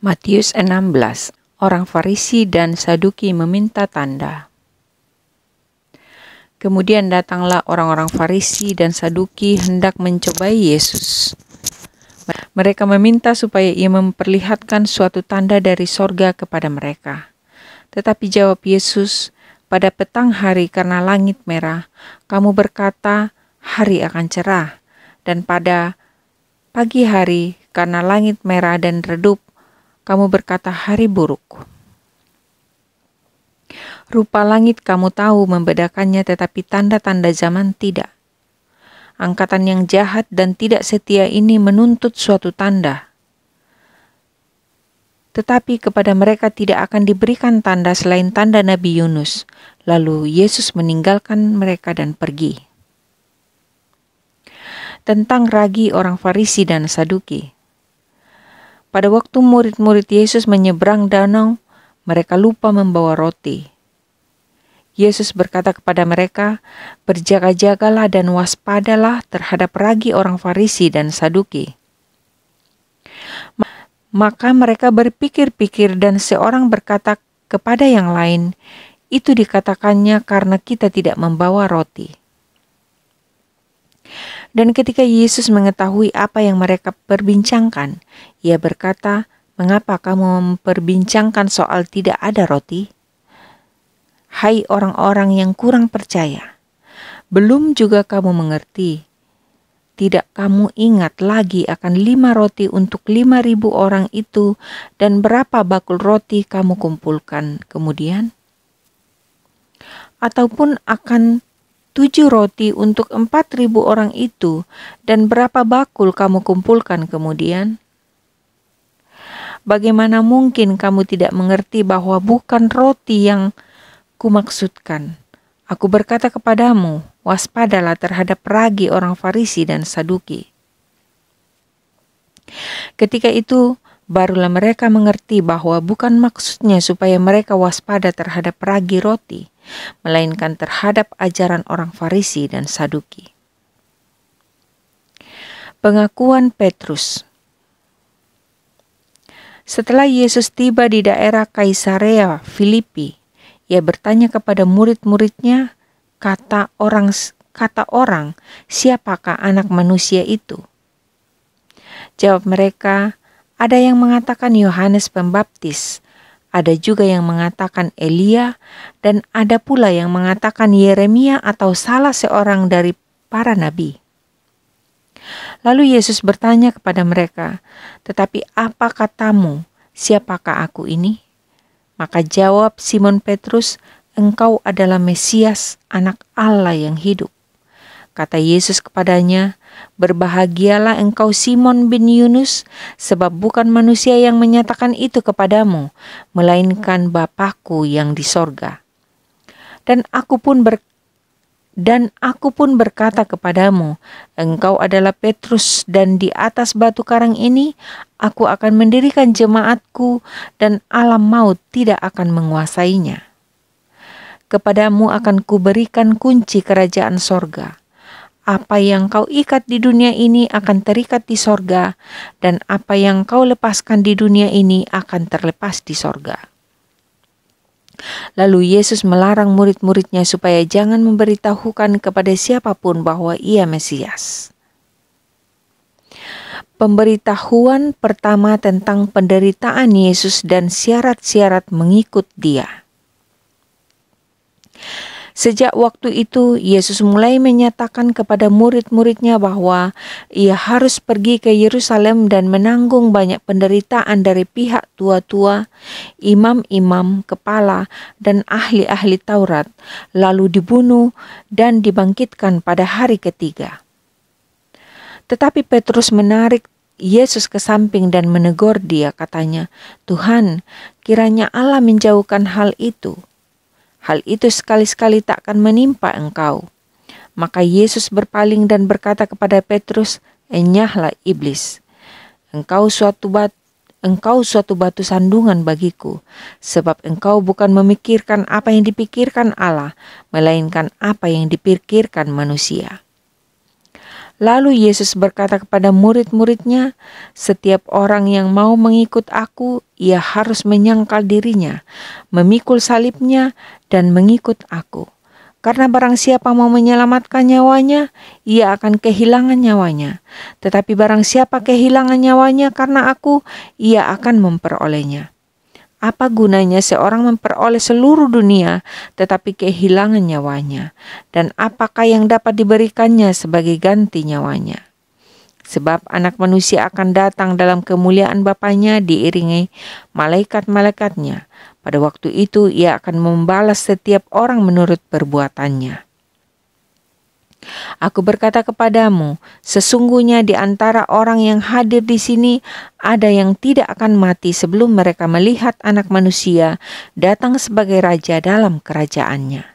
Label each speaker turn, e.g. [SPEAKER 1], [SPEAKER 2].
[SPEAKER 1] Matius 16. Orang Farisi dan Saduki meminta tanda. Kemudian datanglah orang-orang Farisi dan Saduki hendak mencobai Yesus. Mereka meminta supaya ia memperlihatkan suatu tanda dari sorga kepada mereka. Tetapi jawab Yesus, pada petang hari karena langit merah, kamu berkata hari akan cerah, dan pada pagi hari karena langit merah dan redup, kamu berkata hari buruk. Rupa langit kamu tahu membedakannya, tetapi tanda-tanda zaman tidak. Angkatan yang jahat dan tidak setia ini menuntut suatu tanda. Tetapi kepada mereka tidak akan diberikan tanda selain tanda Nabi Yunus. Lalu Yesus meninggalkan mereka dan pergi. Tentang ragi orang Farisi dan Saduki. Pada waktu murid-murid Yesus menyeberang danau, mereka lupa membawa roti. Yesus berkata kepada mereka, berjaga-jagalah dan waspadalah terhadap ragi orang Farisi dan Saduki. Maka mereka berpikir-pikir dan seorang berkata kepada yang lain, itu dikatakannya karena kita tidak membawa roti. Dan ketika Yesus mengetahui apa yang mereka perbincangkan, ia berkata, mengapa kamu memperbincangkan soal tidak ada roti? Hai orang-orang yang kurang percaya, belum juga kamu mengerti? Tidak kamu ingat lagi akan 5 roti untuk 5.000 orang itu dan berapa bakul roti kamu kumpulkan kemudian? Ataupun akan 7 roti untuk 4.000 orang itu dan berapa bakul kamu kumpulkan kemudian? Bagaimana mungkin kamu tidak mengerti bahwa bukan roti yang kumaksudkan? Aku berkata kepadamu, waspadalah terhadap ragi orang Farisi dan Saduki. Ketika itu, barulah mereka mengerti bahwa bukan maksudnya supaya mereka waspada terhadap ragi roti, melainkan terhadap ajaran orang Farisi dan Saduki. Pengakuan Petrus. Setelah Yesus tiba di daerah Kaisarea Filipi, ia bertanya kepada murid-muridnya, kata orang, siapakah anak manusia itu? Jawab mereka, ada yang mengatakan Yohanes Pembaptis, ada juga yang mengatakan Elia, dan ada pula yang mengatakan Yeremia atau salah seorang dari para nabi. Lalu Yesus bertanya kepada mereka, tetapi apa katamu, siapakah aku ini? Maka jawab Simon Petrus, engkau adalah Mesias, anak Allah yang hidup. Kata Yesus kepadanya, berbahagialah engkau Simon bin Yunus, sebab bukan manusia yang menyatakan itu kepadamu, melainkan Bapa-Ku yang di sorga. Dan aku pun berkata kepadamu, engkau adalah Petrus, dan di atas batu karang ini aku akan mendirikan jemaatku, dan alam maut tidak akan menguasainya. Kepadamu akan kuberikan kunci kerajaan sorga. Apa yang kau ikat di dunia ini akan terikat di sorga, dan apa yang kau lepaskan di dunia ini akan terlepas di sorga. Lalu Yesus melarang murid-muridnya supaya jangan memberitahukan kepada siapapun bahwa ia Mesias. Pemberitahuan pertama tentang penderitaan Yesus dan syarat-syarat mengikut Dia. Sejak waktu itu, Yesus mulai menyatakan kepada murid-muridnya bahwa ia harus pergi ke Yerusalem dan menanggung banyak penderitaan dari pihak tua-tua, imam-imam, kepala, dan ahli-ahli Taurat, lalu dibunuh dan dibangkitkan pada hari ketiga. Tetapi Petrus menarik Yesus ke samping dan menegur dia, katanya, Tuhan, kiranya Allah menjauhkan hal itu. Hal itu sekali-sekali tak akan menimpa engkau. Maka Yesus berpaling dan berkata kepada Petrus, enyahlah iblis. Engkau suatu batu sandungan bagiku, sebab engkau bukan memikirkan apa yang dipikirkan Allah, melainkan apa yang dipikirkan manusia. Lalu Yesus berkata kepada murid-muridnya, "Setiap orang yang mau mengikut aku, ia harus menyangkal dirinya, memikul salibnya, dan mengikut aku. Karena barang siapa mau menyelamatkan nyawanya, ia akan kehilangan nyawanya. Tetapi barang siapa kehilangan nyawanya karena aku, ia akan memperolehnya. Apa gunanya seorang memperoleh seluruh dunia tetapi kehilangan nyawanya? Dan apakah yang dapat diberikannya sebagai ganti nyawanya? Sebab Anak Manusia akan datang dalam kemuliaan Bapanya diiringi malaikat-malaikatnya. Pada waktu itu ia akan membalas setiap orang menurut perbuatannya. Aku berkata kepadamu, sesungguhnya di antara orang yang hadir di sini ada yang tidak akan mati sebelum mereka melihat Anak Manusia datang sebagai Raja dalam kerajaannya."